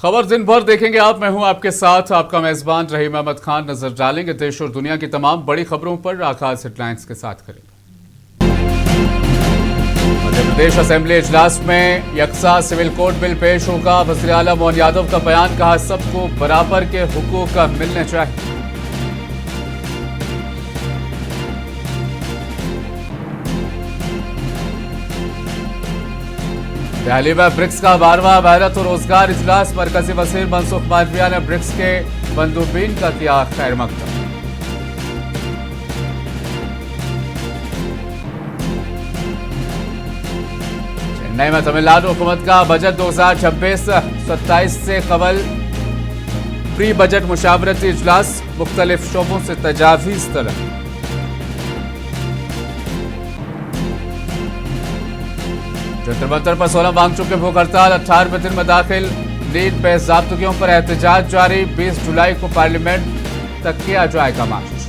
खबर दिन भर देखेंगे आप। मैं हूं आपके साथ आपका मेजबान रहीम अहमद खान। नजर डालेंगे देश और दुनिया की तमाम बड़ी खबरों पर। आगाज हेडलाइंस के साथ करेंगे। मध्य प्रदेश असेंबली इजलास में यकसा सिविल कोड बिल पेश होगा। वज़ीर आला मोहन यादव का बयान, कहा सबको बराबर के हुकूक मिलने चाहिए। दिल्ली में ब्रिक्स का 12वां मेहनत और रोजगार इजलास। मरकजी वज़ीर मनसुख मांडविया ने ब्रिक्स के मंदूबीन का किया खैर मकदम। चेन्नई में तमिलनाडु हुकूमत का बजट 2026-27 से कबल प्री बजट मुशावरती इजलास। मुख्तलिफ शोबों से तजावीज़ तलब। जंतर मंतर पर 16 मांग चुके भूख हड़ताल 18वें दिन में दाखिल। नीट बेज़ाब्तगियों पर एहतजाज जारी। 20 जुलाई को पार्लियामेंट तक किया जाएगा मार्च।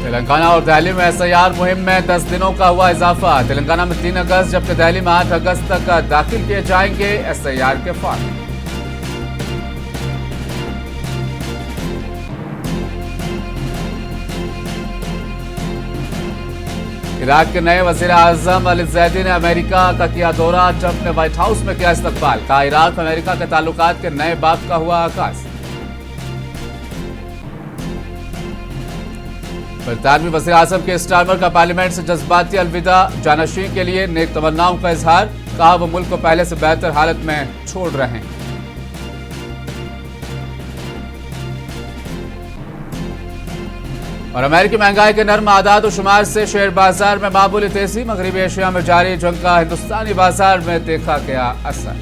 तेलंगाना और दिल्ली में SIR मुहिम में 10 दिनों का हुआ इजाफा। तेलंगाना में 3 अगस्त जबकि दिल्ली में 8 अगस्त तक दाखिल किए जाएंगे SIR के फॉर्म। इराक के नए वज़ीर आज़म अली ज़ैदी ने अमेरिका का किया दौरा। ट्रंप ने व्हाइट हाउस में किया इस्तकबाल। कहा इराक अमेरिका के ताल्लुकात के नए बाब का हुआ आगाज। बरतानवी वज़ीर आज़म के स्टारमर का पार्लियामेंट से जज्बाती अलविदा। जानशीन के लिए नेक तमन्नाओं का इजहार। कहा वो मुल्क को पहले से बेहतर हालत में छोड़ रहे हैं। और अमेरिकी महंगाई के नर्म आदाद और शुमार से शेयर बाजार में मामूली तेजी। मगरबी एशिया में जारी जंग का हिंदुस्तानी बाजार में देखा गया असर।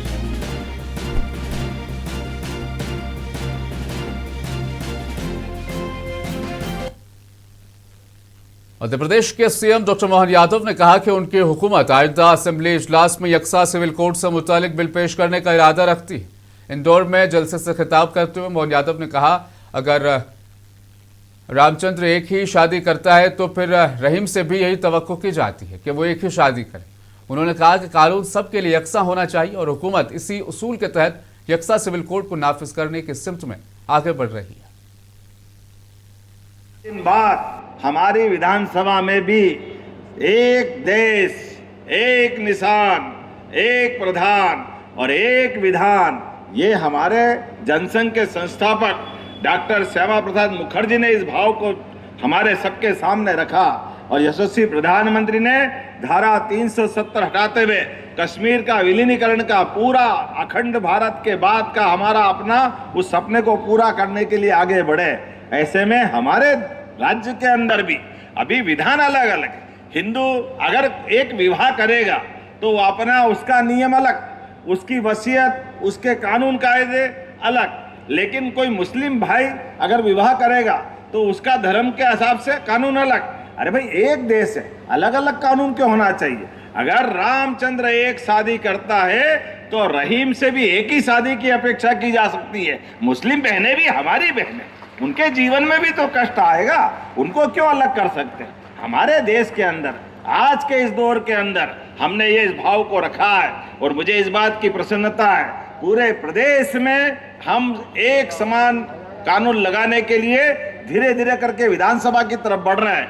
मध्य प्रदेश के CM डॉक्टर मोहन यादव ने कहा कि उनकी हुकूमत आइंदा असेंबली इजलास में यकसा सिविल कोड से मुतालिक बिल पेश करने का इरादा रखती है। इंदौर में जलसे से खिताब करते हुए मोहन यादव ने कहा अगर रामचंद्र एक ही शादी करता है तो फिर रहीम से भी यही तवक्को की जाती है कि वो एक ही शादी करे। उन्होंने कहा कि कानून सबके लिए यकसा होना चाहिए और हुकूमत इसी उसूल के तहत यकसा सिविल कोड को नाफिज करने की सिमत में आगे बढ़ रही है। इन बार हमारी विधानसभा में भी एक देश, एक निशान, एक प्रधान और एक विधान, ये हमारे जनसंघ के संस्थापक डॉक्टर श्यामा प्रसाद मुखर्जी ने इस भाव को हमारे सबके सामने रखा और यशस्वी प्रधानमंत्री ने धारा 370 हटाते हुए कश्मीर का विलीनीकरण का पूरा अखंड भारत के बाद का हमारा अपना उस सपने को पूरा करने के लिए आगे बढ़े। ऐसे में हमारे राज्य के अंदर भी अभी विधान अलग अलग है। हिंदू अगर एक विवाह करेगा तो अपना उसका नियम अलग, उसकी वसीयत, उसके कानून कायदे अलग। लेकिन कोई मुस्लिम भाई अगर विवाह करेगा तो उसका धर्म के हिसाब से कानून अलग। अरे भाई एक देश है, अलग अलग कानून क्यों होना चाहिए? अगर रामचंद्र एक शादी करता है तो रहीम से भी एक ही शादी की अपेक्षा की जा सकती है। मुस्लिम बहनें भी हमारी बहनें, उनके जीवन में भी तो कष्ट आएगा, उनको क्यों अलग कर सकते हैं? हमारे देश के अंदर आज के इस दौर के अंदर हमने ये इस भाव को रखा है और मुझे इस बात की प्रसन्नता है पूरे प्रदेश में हम एक समान कानून लगाने के लिए धीरे धीरे करके विधानसभा की तरफ बढ़ रहे हैं।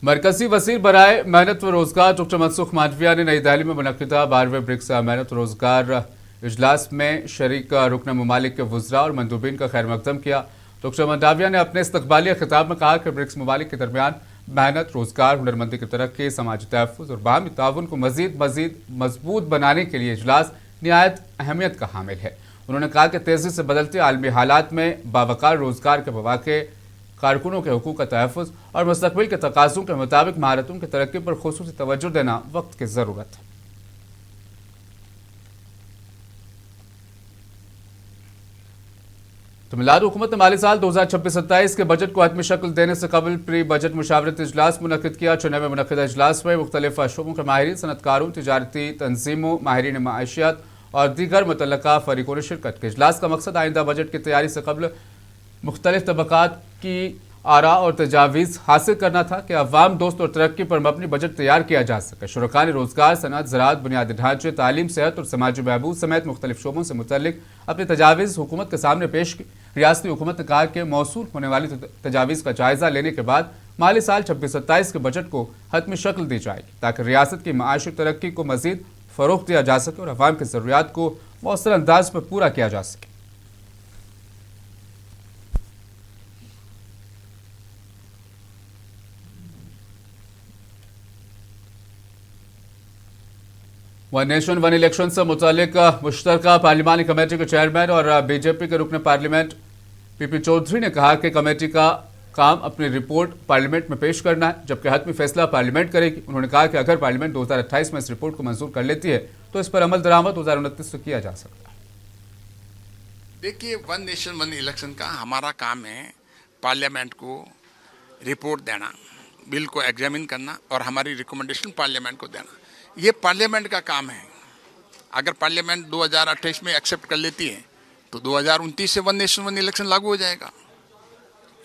मरकजी वज़ीर बराए मेहनत व रोजगार डॉक्टर मनसुख मांडविया ने नई दिल्ली में मुनक्किदा 12वें ब्रिक्स मेहनत व रोजगार इजलास में शरीक रुकन ममालिक के वज़रा और मंदूबीन का खैर मकदम किया। डॉक्टर मांडविया ने अपने इस्तकबालिया खिताब में कहा कि ब्रिक्स ममालिक के दरमियान मेहनत, रोजगार, हुनरमंदी की तरक्की, समाजी तहफ़्फ़ुज़ और बाहमी ताउन को मज़ीद मजबूत बनाने के लिए इजलास निहायत अहमियत का हामिल है। उन्होंने कहा कि तेज़ी से बदलते आलमी हालात में बावकार रोजगार के मौक़े, कारकुनों के हुकूक का तहफ़्फ़ुज़ और मुस्तक़बिल के तकाज़ों के मुताबिक महारतों की तरक्की पर ख़ुसूसी तवज्जो देना वक्त की ज़रूरत है। तमिलनाडु हुकूमत ने माली साल 2026-27 के बजट को हतमी शक्ल देने से कबल प्री बजट मुशावरती इजलास मुनक़िद किया। चेन्नई में मुनक़िदा इजलास में मुख्तलिफ शोबों के माहिरीन, सनतकारों, तिजारती तंजीमों, माहिरीन माशियात और दीगर मुतल्लका फरीकों ने शिरकत की। इजलास का मकसद आइंदा बजट की तैयारी से कबल मुख्तलिफ तबक़ात की आरा और तजावीज़ हासिल करना था कि अवाम दोस्त और तरक्की पर मबनी बजट तैयार किया जा सके। शुरका ने रोजगार, सनअत, ज़राअत, बुनियादी ढांचे, तालीम, सेहत और समाजी बहबूद समेत मुख्तलिफ शोबों से मुतल्लिक अपनी तजावीज़ हुकूमत के सामने पेश की। रियासती हुकूमत ने कहा कि मौसूल होने वाली तजावीज़ का जायज़ा लेने के बाद माली साल 26-27 के बजट को हतमी शक्ल दी जाएगी ताकि रियासत की माशी तरक्की को मज़ीद फ़रोग़ दिया जा सके और अवाम की ज़रूरियात को मौसर अंदाज पर पूरा किया जा सके। वन नेशन वन इलेक्शन से मुतालिक मुश्तरका पार्लिमानी कमेटी के चेयरमैन और बीजेपी के रुकन पार्लियामेंट पीपी चौधरी ने कहा कि कमेटी का काम अपनी रिपोर्ट पार्लियामेंट में पेश करना है, जबकि हतमी फैसला पार्लियामेंट करेगी। उन्होंने कहा कि अगर पार्लियामेंट 2028 में इस रिपोर्ट को मंजूर कर लेती है तो इस पर अमल दरामद 2029 से किया जा सकता है। देखिए, वन नेशन वन इलेक्शन का हमारा काम है पार्लियामेंट को रिपोर्ट देना, बिल को एग्जामिन करना और हमारी रिकमेंडेशन पार्लियामेंट को देना। ये पार्लियामेंट का काम है। अगर पार्लियामेंट 2028 में एक्सेप्ट कर लेती है तो 2029 से वन नेशन वन इलेक्शन लागू हो जाएगा।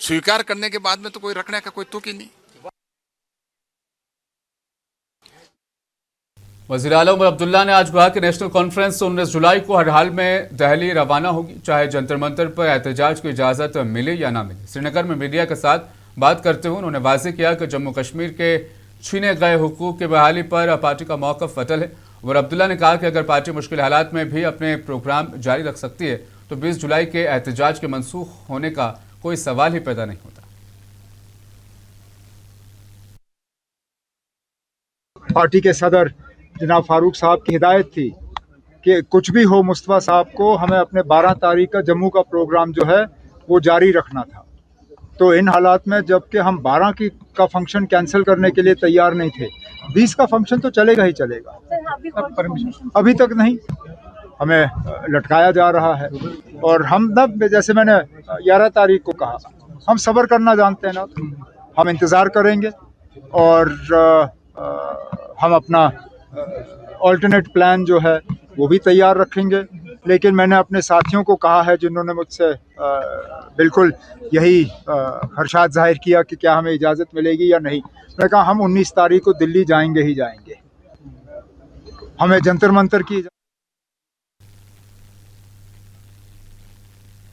स्वीकार करने के बाद में तो कोई रखने का कोई तुक ही नहीं। वज़ीर आला उमर अब्दुल्ला ने आज कहा कि नेशनल कॉन्फ्रेंस 19 जुलाई को हर हाल में दिल्ली रवाना होगी, चाहे जंतर मंतर पर एहतजाज की इजाज़त मिले या ना मिले। श्रीनगर में मीडिया के साथ बात करते हुए उन्होंने वाज़ेह किया कि जम्मू कश्मीर के छीने गए हुकूक की बहाली पर पार्टी का मौक़िफ़ अटल है। उमर अब्दुल्ला ने कहा कि अगर पार्टी मुश्किल हालात में भी अपने प्रोग्राम जारी रख सकती है तो 20 जुलाई के एहतजाज के मनसूख होने का कोई सवाल ही पैदा नहीं होता। पार्टी के सदर जनाब फारूक साहब की हिदायत थी कि कुछ भी हो मुस्तफा साहब को हमें अपने 12 तारीख का जम्मू का प्रोग्राम जो है वो जारी रखना था। तो इन हालात में जबकि हम 12 का फंक्शन कैंसिल करने के लिए तैयार नहीं थे, 20 का फंक्शन तो चलेगा ही चलेगा। अभी तक नहीं, हमें लटकाया जा रहा है। और हम तब, जैसे मैंने 11 तारीख को कहा, हम सब्र करना जानते हैं ना, हम इंतज़ार करेंगे और हम अपना ऑल्टरनेट प्लान जो है वो भी तैयार रखेंगे। लेकिन मैंने अपने साथियों को कहा है जिन्होंने मुझसे बिल्कुल यही खदशात जाहिर किया कि क्या हमें इजाज़त मिलेगी या नहीं, मैंने कहा हम 19 तारीख को दिल्ली जाएंगे ही जाएंगे। हमें जंतर मंतर की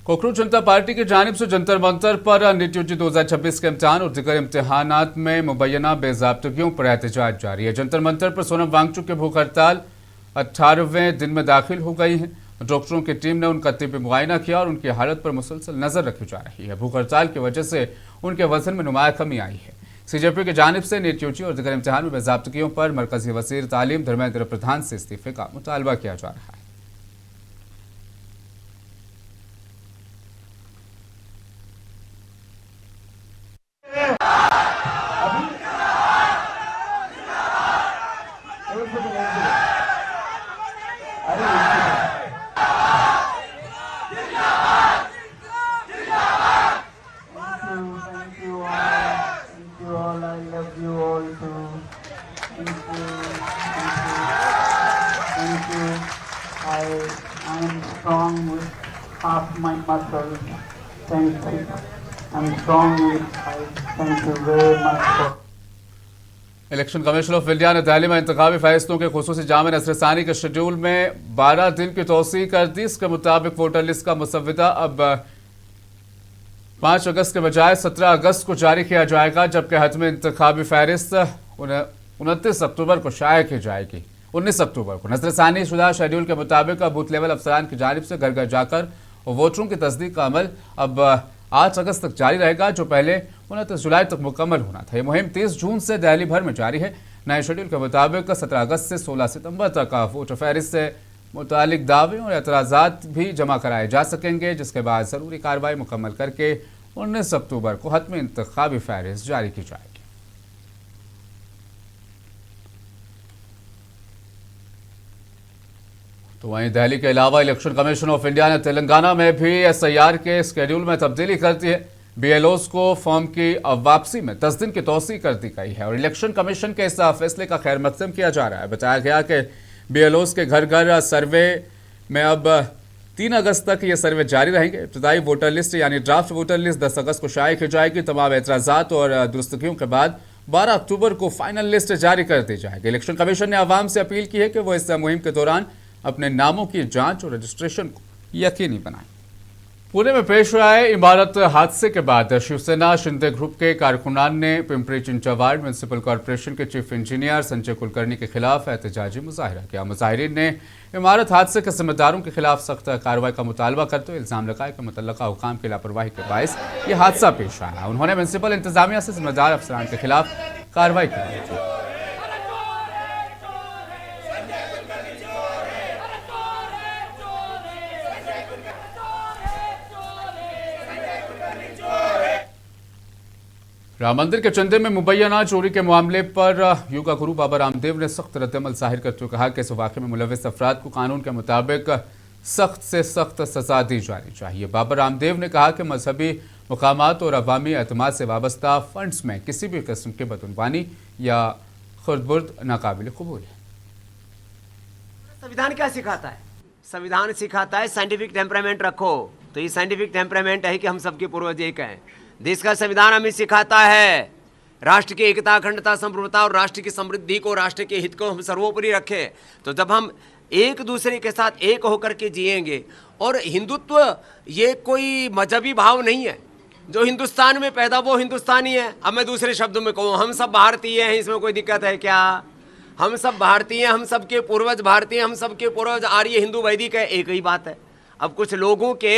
कोकरूज जनता पार्टी की जानिब से जंतर मंतर पर नीट यूजी 2026 के इम्तिहान और दीगर इम्तिहानात में मुबैना बेज़ाब्तगियों पर एहतजाज जारी है। जंतर मंतर पर सोनम वांगचुक की भूख हड़ताल 18वें दिन में दाखिल हो गई है। डॉक्टरों की टीम ने उनका तिब्बी मुआयना किया और उनकी हालत पर मुसलसल नजर रखी जा रही है। भूख हड़ताल की वजह से उनके वजन में नुमाया कमी आई है। सीजेपी की जानिब से नीट यूजी और दीगर इम्तिहान में बेज़ाब्तगियों पर मरकजी वज़ीर तालीम धर्मेंद्र प्रधान से इस्तीफे का मुतालबा किया जा रहा है। I am strong with half my muscles. Thank you. I'm strong with height. Thank you very much. Election commission of India ने दिल्ली में इंतखाबी फैसलों के खुसूसी जामे नसरसानी के शेड्यूल में 12 दिन की तोसी कर दी। इसके मुताबिक वोटर लिस्ट का मुसव्वदा अब 5 अगस्त के बजाय 17 अगस्त को जारी किया जाएगा, जबकि हतमी इंतखाबी फहरिस्त 29 अक्टूबर को शाया की जाएगी। 19 अक्टूबर को नजरसानी शुदा शेड्यूल के मुताबिक बूथ लेवल अफसरान की जानिब से घर घर जाकर वोटरों की तस्दीक का अमल अब 8 अगस्त तक जारी रहेगा, जो पहले 29 जुलाई तक मुकम्मल होना था। यह मुहिम 30 जून से दिल्ली भर में जारी है। नए शेड्यूल के मुताबिक 17 अगस्त से 16 सितंबर तक वोटर फहरिस्त से मुतालिक दावे और एतराज़ात भी जमा कराए जा सकेंगे, जिसके बाद ज़रूरी कार्रवाई मुकम्मल करके 19 अक्टूबर को हतमी इंतखाबी फहरिस्त जारी की जाएगी। तो वहीं दिल्ली के अलावा इलेक्शन कमीशन ऑफ इंडिया ने तेलंगाना में भी SIR के स्केड्यूल में तब्दीली कर दी है। BLOs को फॉर्म की वापसी में 10 दिन की तोसी कर दी गई है और इलेक्शन कमीशन के इस फैसले का खैर मकदम किया जा रहा है। बताया गया कि BLOs के घर घर सर्वे में अब 3 अगस्त तक ये सर्वे जारी रहेंगे। इब्तदाई वोटर लिस्ट यानी ड्राफ्ट वोटर लिस्ट 10 अगस्त को शाये की जाएगी। तमाम एतराज़ात और दुरुस्तगियों के बाद 12 अक्टूबर को फाइनल लिस्ट जारी कर दी जाएगी। इलेक्शन कमीशन ने आवाम से अपील की है कि वो इस मुहिम के दौरान अपने नामों की जांच और रजिस्ट्रेशन को यकीनी बनाएं। पुणे में पेश आए इमारत हादसे के बाद शिवसेना शिंदे ग्रुप के कारकुनान ने पिंपरी चिंचवाड़ म्यूनिसिपल कॉरपोरेशन के चीफ इंजीनियर संजय कुलकर्णी के खिलाफ एहतजाजी मुजाहिरा किया। मुजाहिरीन ने इमारत हादसे के जिम्मेदारों के खिलाफ सख्त कार्रवाई का मुतालबा करते हुए इल्जाम लगाया कि मुतल्लका हुकाम की लापरवाही के बायस ये हादसा पेश आया। उन्होंने म्यूनिसिपल इंतजामिया से जिम्मेदार अफसरान के खिलाफ कार्रवाई की। राम मंदिर के चंदे में मुबैना चोरी के मामले पर योगा गुरु बाबा रामदेव ने सख्त रद्दअमल जाहिर करते हुए कहा कि इस वाक़े में मुलविस अफराद को कानून के मुताबिक सख्त से सख्त सजा दी जानी चाहिए। बाबा रामदेव ने कहा कि मजहबी मकामात और अवामी एतमाद से वाबस्ता फंड्स में किसी भी किस्म की बदनवानी या खुर्दबुर्द नाकाबिल कबूल है। संविधान क्या सिखाता है? संविधान सिखाता है साइंटिफिक टेम्परामेंट रखो। तो ये साइंटिफिक टेम्परामेंट है कि हम सबके पूर्वज एक हैं। देश का संविधान हमें सिखाता है राष्ट्र की एकता, अखंडता, संप्रभुता और राष्ट्र की समृद्धि को, राष्ट्र के हित को हम सर्वोपरि रखें। तो जब हम एक दूसरे के साथ एक होकर के जिएंगे, और हिंदुत्व ये कोई मजहबी भाव नहीं है। जो हिंदुस्तान में पैदा वो हिंदुस्तानी है। अब मैं दूसरे शब्दों में कहूँ, हम सब भारतीय हैं, इसमें कोई दिक्कत है क्या? हम सब भारतीय हैं, हम सबके पूर्वज भारतीय, हम सबके पूर्वज आर्य, हिंदू, वैदिक है, एक ही बात है। अब कुछ लोगों के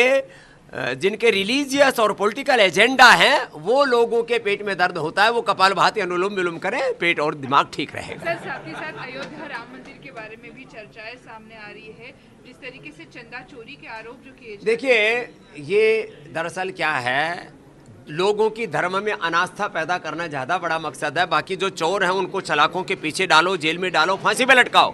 जिनके रिलीजियस और पॉलिटिकल एजेंडा है, वो लोगों के पेट में दर्द होता है, वो कपालभाति अनुलोम विलोम करें, पेट और दिमाग ठीक रहेगा। सर, साथ ही साथ अयोध्या राम मंदिर के बारे में भी चर्चाएं सामने आ रही है, जिस तरीके से चंदा चोरी के आरोप जो किए। देखिए, ये दरअसल क्या है, लोगों की धर्म में अनास्था पैदा करना ज़्यादा बड़ा मकसद है। बाकी जो चोर हैं उनको सलाखों के पीछे डालो, जेल में डालो, फांसी पे लटकाओ।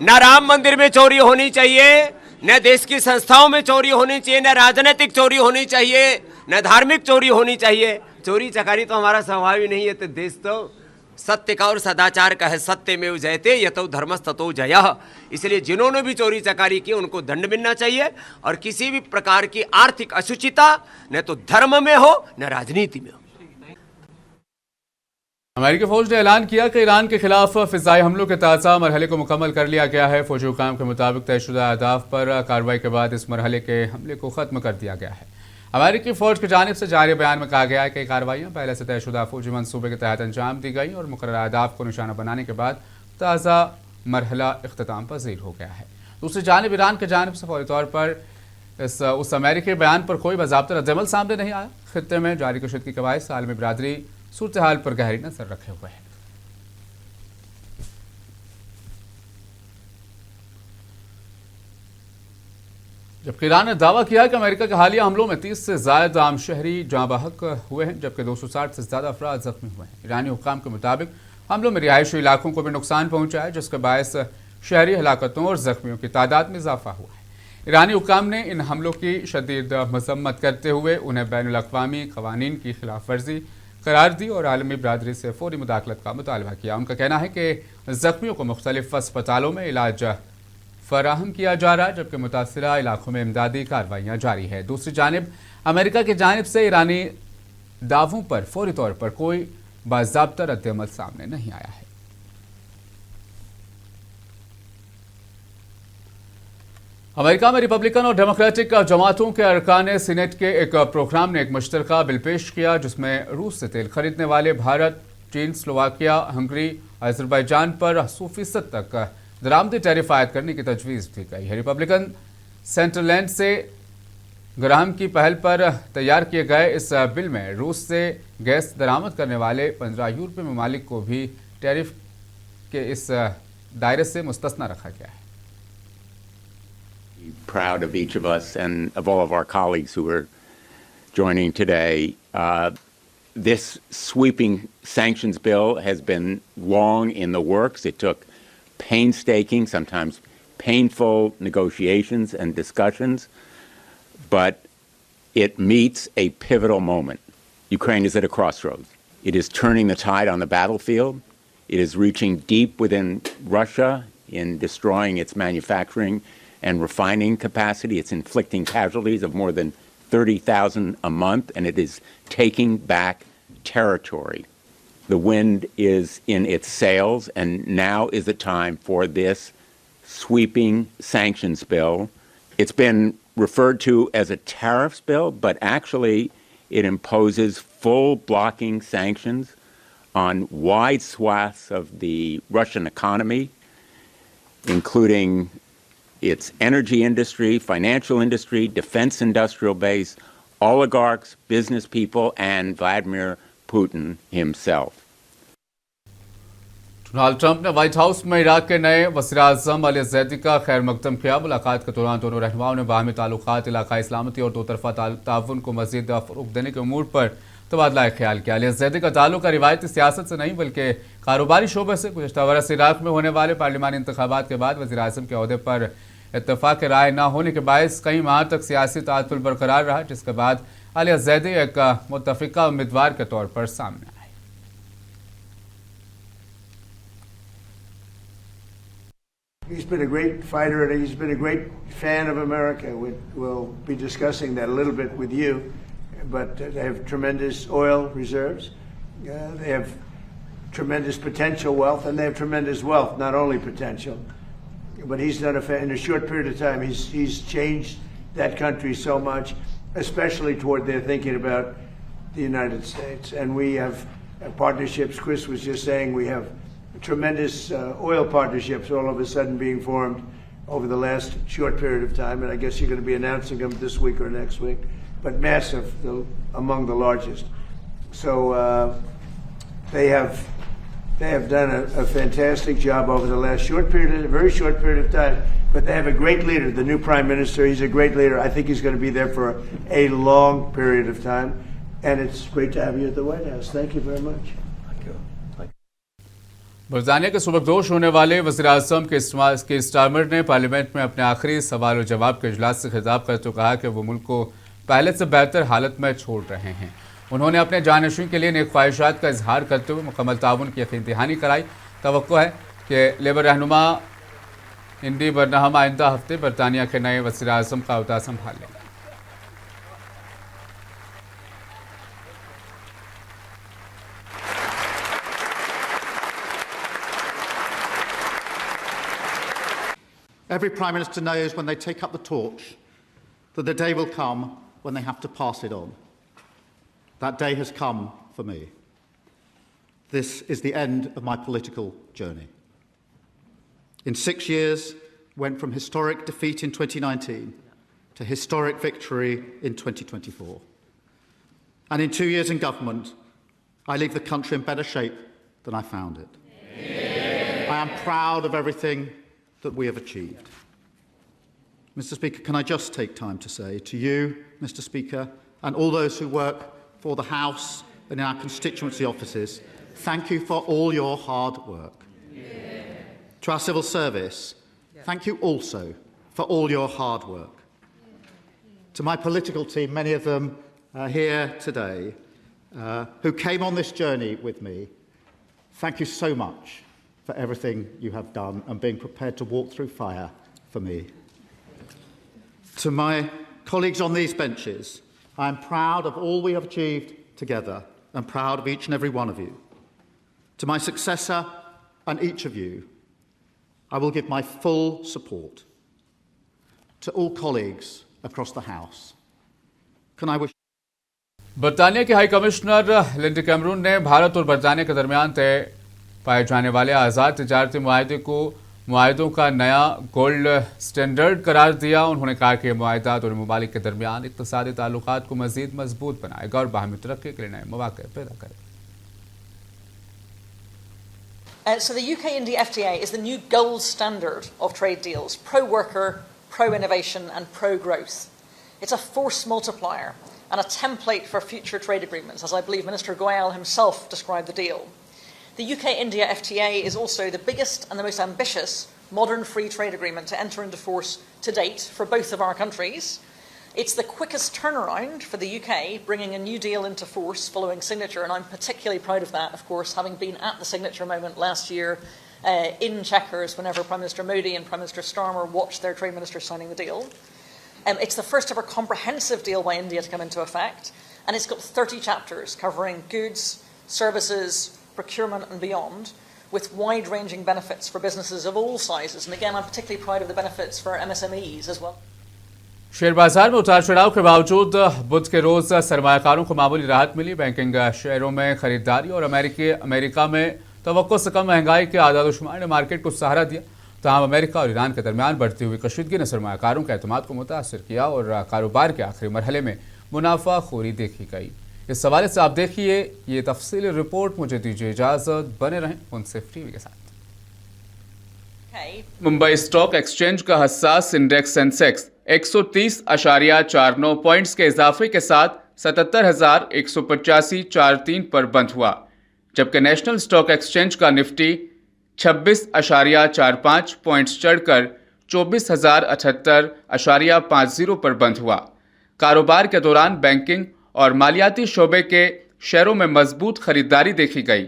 न राम मंदिर में चोरी होनी चाहिए, न देश की संस्थाओं में चोरी होनी चाहिए, न राजनीतिक चोरी होनी चाहिए, न धार्मिक चोरी होनी चाहिए। चोरी चकारी तो हमारा स्वभाव ही नहीं है। तो देश तो सत्य का और सदाचार का है। सत्य में जयते यतो धर्मस्ततो जयः। इसलिए जिन्होंने भी चोरी चकारी की उनको दंड मिलना चाहिए। और किसी भी प्रकार की आर्थिक अशुचिता न तो धर्म में हो न राजनीति में हो। अमेरिकी फौज ने ऐलान किया कि ईरान के खिलाफ फिजाई हमलों के ताज़ा मरहले को मुकम्मल कर लिया गया है। फौजी हुकाम के मुताबिक तयशुदा अहदाफ पर कार्रवाई के बाद इस मरहले के हमले को ख़त्म कर दिया गया है। अमेरिकी फौज की जानिब से जारी बयान में कहा गया है कि कार्रवाइयाँ पहले से तयशुदा फौजी मनसूबे के तहत अंजाम दी गई और मुकर्रर अहदाफ को निशाना बनाने के बाद ताज़ा मरहला इख्तिताम पजीर हो गया है। दूसरी जानिब ईरान की जानिब से फौरी तौर पर उस अमेरिकी बयान पर कोई बाज़ाब्ता रद्दअमल सामने नहीं आया। खित्ते में जारी कशीदगी के बायस आलमी बिरादरी सूरत हाल पर गहरी नजर रखे हुए हैं। जबकि ईरान ने दावा किया कि अमेरिका के हालिया हमलों में 30 से ज्यादा आम शहरी जाँ बहक हुए हैं, जबकि 260 से ज्यादा अफराद जख्मी हुए हैं। ईरानी हुकाम के मुताबिक हमलों में रिहायशी इलाकों को भी नुकसान पहुंचा है, जिसके बायस शहरी हलाकतों और जख्मियों की तादाद में इजाफा हुआ है। ईरानी हुकाम ने इन हमलों की शदीद मजम्मत करते हुए उन्हें बैनुल अक़वामी क़वानीन की खिलाफ वर्जी करार दी और आलमी बिरादरी से फौरी मुदाखलत का मुतालबा किया। उनका कहना है कि जख्मियों को मुख्तलिफ अस्पतालों में इलाज फराहम किया जा रहा है, जबकि मुतासरा इलाकों में इमदादी कार्रवाइयाँ जारी है। दूसरी जानिब अमेरिका की जानिब से ईरानी दावों पर फौरी तौर पर कोई बाज़ाब्ता रद्दअमल सामने नहीं आया है। अमेरिका में रिपब्लिकन और डेमोक्रेटिक जमातों के अरकान सीनेट के एक प्रोग्राम ने एक मुश्तरका बिल पेश किया, जिसमें रूस से तेल खरीदने वाले भारत, चीन, स्लोवाकिया, हंगरी, अजरबैजान पर 100% तक दरामदी टैरिफ आयद करने की तजवीज़ दी गई है। रिपब्लिकन सेंटरलैंड से ग्राहम की पहल पर तैयार किए गए इस बिल में रूस से गैस दरामद करने वाले 15 यूरोपीय ममालिक को भी टैरिफ के इस दायरे से मुस्तस्ना रखा गया है। Proud of each of us and of all of our colleagues who are joining today. This sweeping sanctions bill has been long in the works. It took painstaking, sometimes painful negotiations and discussions, but it meets a pivotal moment. Ukraine is at a crossroads. It is turning the tide on the battlefield. It is reaching deep within Russia in destroying its manufacturing and refining capacity. It's inflicting casualties of more than 30,000 a month, and it is taking back territory. The wind is in its sails, and now is the time for this sweeping sanctions bill. It's been referred to as a tariffs bill, but actually it imposes full blocking sanctions on wide swaths of the Russian economy, including its energy industry, financial industry, defense industrial base, oligarchs, business people, and Vladimir Putin himself. Donald Trump ने white house में Iraq के नए वज़ीर-ए-आज़म अली ज़ैदी का खैर मकदम किया। मुलाकात के दौरान दोनों रहनुमाओं ने बाहमी ताल्लुकात, इलाकाई सलामती और दो तरफा ताउन को मज़ीद फ़रोग़ देने के उमूर पर तबादला ख्याल किया। अली ज़ैदी का ताल्लुक रिवायती सियासत से नहीं बल्कि कारोबारी शोबे से। गुज़श्ता बरस इराक में होने वाले पार्लिमानी इंतखाबात के बाद वज़ीर-ए-आज़म के अहदे पर इत्तफ़ाक़ राय न होने के बायस कई माह तक सियासी ताअत्तुल बरकरार रहा, जिसके बाद अली ज़ैदी एक मुत्तफ़िका उम्मीदवार के तौर पर सामने आए। He's been a great fighter and he's been a great fan of America. We'll be discussing that a little bit with you, but they have tremendous oil reserves. They have tremendous potential wealth, and they have tremendous wealth, not only potential. But he's done in a short period of time, he's changed that country so much, especially toward their thinking about the United States. And we have partnerships. Chris was just saying we have tremendous oil partnerships all of a sudden being formed over the last short period of time, and I guess you're going to be announcing them this week or next week, but massive, among the largest. So they have done a fantastic job over the last very short period of time, but they have a great leader, the new Prime Minister. He's a great leader. I think he's going to be there for a long period of time, and it's great to have you at the White House. Thank you very much. बरतानिया के सुबकदोश होने वाले वज़ीर-ए-आज़म के Starmer ने parliament में अपने आखिरी सवाल और जवाब के इजलास से खिताब करते हुए कहा कि वो मुल्क को पहले से बेहतर हालत में छोड़ रहे हैं। उन्होंने अपने जानशीन के लिए नेक ख्वाहिशात का इजहार करते हुए मुकम्मल ताउन की यकीन दहानी कराई। तवक्को है कि लेबर रहनुमा इंडी बर्नहम आइंदा हफ्ते बरतानिया के नए वज़ीर-ए-आज़म का अहदा संभाल लेंगे। Every Prime Minister knows when they take up the torch that the day will come when they have to pass it on. That day has come for me. This is the end of my political journey. In 6 years, went from historic defeat in 2019 to historic victory in 2024. And in 2 years in government, I leave the country in better shape than I found it. I am proud of everything that we have achieved. Mr. Speaker, can I just take time to say to you, Mr. Speaker, and all those who work for the House and in our constituency offices, thank you for all your hard work. Yeah. To our civil service, thank you also for all your hard work. To my political team, many of them here today, who came on this journey with me, thank you so much for everything you have done and being prepared to walk through fire for me. To my colleagues on these benches, I am proud of all we have achieved together and proud of each and every one of you. To my successor and each of you, I will give my full support. To all colleagues across the House, can I wish... बरतानिया के high commissioner Linda Cameroon ने भारत और बरतानिया के दरमियान तय पाए जाने वाले आज़ाद तिजारती मुआहदे को मुआहदों का नया गोल्ड स्टैंडर्ड करार दिया। उन्होंने कहा कि मुआहदा दोनों मुमालिक के दरमियान इक़्तिसादी ताल्लुकात को मज़ीद मजबूत बनाएगा और बाहमी तरक्की के लिए नए मौक़े पैदा करेगा। So the UK-India FTA is the new gold standard of trade deals, pro-worker, pro-innovation and pro-growth. It's a force multiplier and a template for future trade agreements, as I believe Minister Goyal himself described the deal. The UK-India FTA is also the biggest and the most ambitious modern free trade agreement to enter into force to date for both of our countries. It's the quickest turnaround for the UK, bringing a new deal into force following signature, and I'm particularly proud of that, of course, having been at the signature moment last year in checkers whenever Prime Minister Modi and Prime Minister Starmer watched their trade ministers signing the deal. It's the first ever comprehensive deal by India to come into effect, and it's got 30 chapters covering goods, services, procurement and beyond, with wide-ranging benefits for businesses of all sizes. And again, I'm particularly proud of the benefits for MSMEs as well. Share बाजार में उतार चढ़ाव के बावजूद बुध के रोज सरमायाकारों को मामूली राहत मिली। बैंकिंग शेयरों में खरीदारी और अमेरिका में तवक्को से कम महंगाई के आदादोशुमार ने मार्केट को सहारा दिया। तमाम अमेरिका और ईरान के दरमियान बढ़ती हुई कशीदगी ने सरमायाकारों के एतमाद को मुतासर किया और कारोबार के आखिरी मरहले में मुनाफाखोरी देखी गई। इस हवाले से आप देखिए ये तफसीली रिपोर्ट। मुझे दीजिए इजाजत, बने रहें मुंसिफ टीवी के साथ। मुंबई स्टॉक एक्सचेंज का हसास इंडेक्स सेंसेक्स 130.49 पॉइंट्स के इजाफे के साथ 77,185.43 पर बंद हुआ, जबकि नेशनल स्टॉक एक्सचेंज का निफ्टी 26.45 पॉइंट्स चढ़कर 24,078.50 पर बंद हुआ। कारोबार के दौरान बैंकिंग और मालियाती शोबे के शेयरों में मजबूत खरीदारी देखी गई।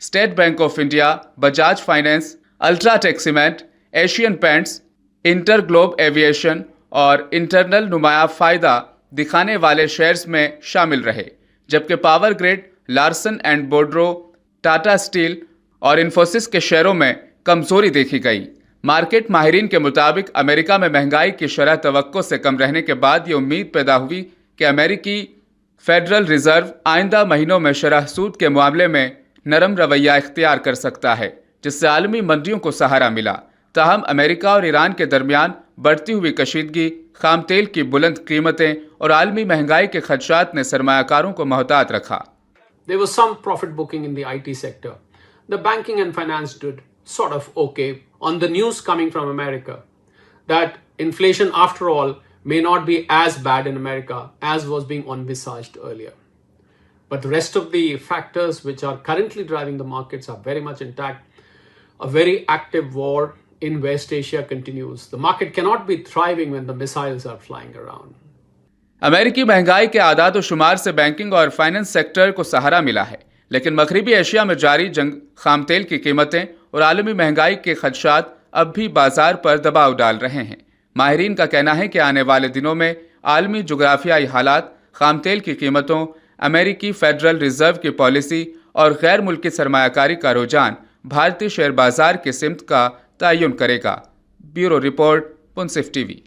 State Bank of India, Bajaj Finance, UltraTech Cement, Asian Paints, InterGlobe Aviation और इंटरनल नुमाया फायदा दिखाने वाले शेयर्स में शामिल रहे, जबकि पावर ग्रिड, लार्सन एंड बोड्रो, टाटा स्टील और इन्फोसिस के शेयरों में कमजोरी देखी गई। मार्केट माहिरीन के मुताबिक अमेरिका में महंगाई की शरह तवक्को से कम रहने के बाद ये उम्मीद पैदा हुई कि अमेरिकी फेडरल रिजर्व आइंदा महीनों में शरह सूद के मामले में नरम रवैया इख्तियार कर सकता है, जिससे आलमी मंडियों को सहारा मिला। ताहम अमेरिका और ईरान के दरमियान बढ़ती हुई कशीदगी, खाम तेल की बुलंद कीमतें और आलमी महंगाई के खदशात ने सरमायाकारों को मोहतात रखा। There was some profit booking in the IT sector. The banking and finance did sort of okay on the news coming from America that inflation after all may not be as bad in America as was being envisaged earlier. But the rest of the factors which are currently driving the markets are very much intact. A very active war in West Asia continues. The market cannot be thriving when the missiles are flying around. अमेरिकी महंगाई के आदाद और शुमार से banking और finance sector को सहारा मिला है, लेकिन मगरबी एशिया में जारी जंग, खाम तेल की कीमतें और आलमी महंगाई के खदशात अब भी बाजार पर दबाव डाल रहे हैं। माहिरीन का कहना है कि आने वाले दिनों में आलमी जुग्राफियाई हालात, खाम तेल की कीमतों, अमेरिकी फेडरल रिजर्व की पॉलिसी और गैर मुल्की सरमायाकारी का रुझान भारतीय शेयर बाजार की सिमत का तयन करेगा। ब्यूरो रिपोर्ट, मुंसिफ टीवी।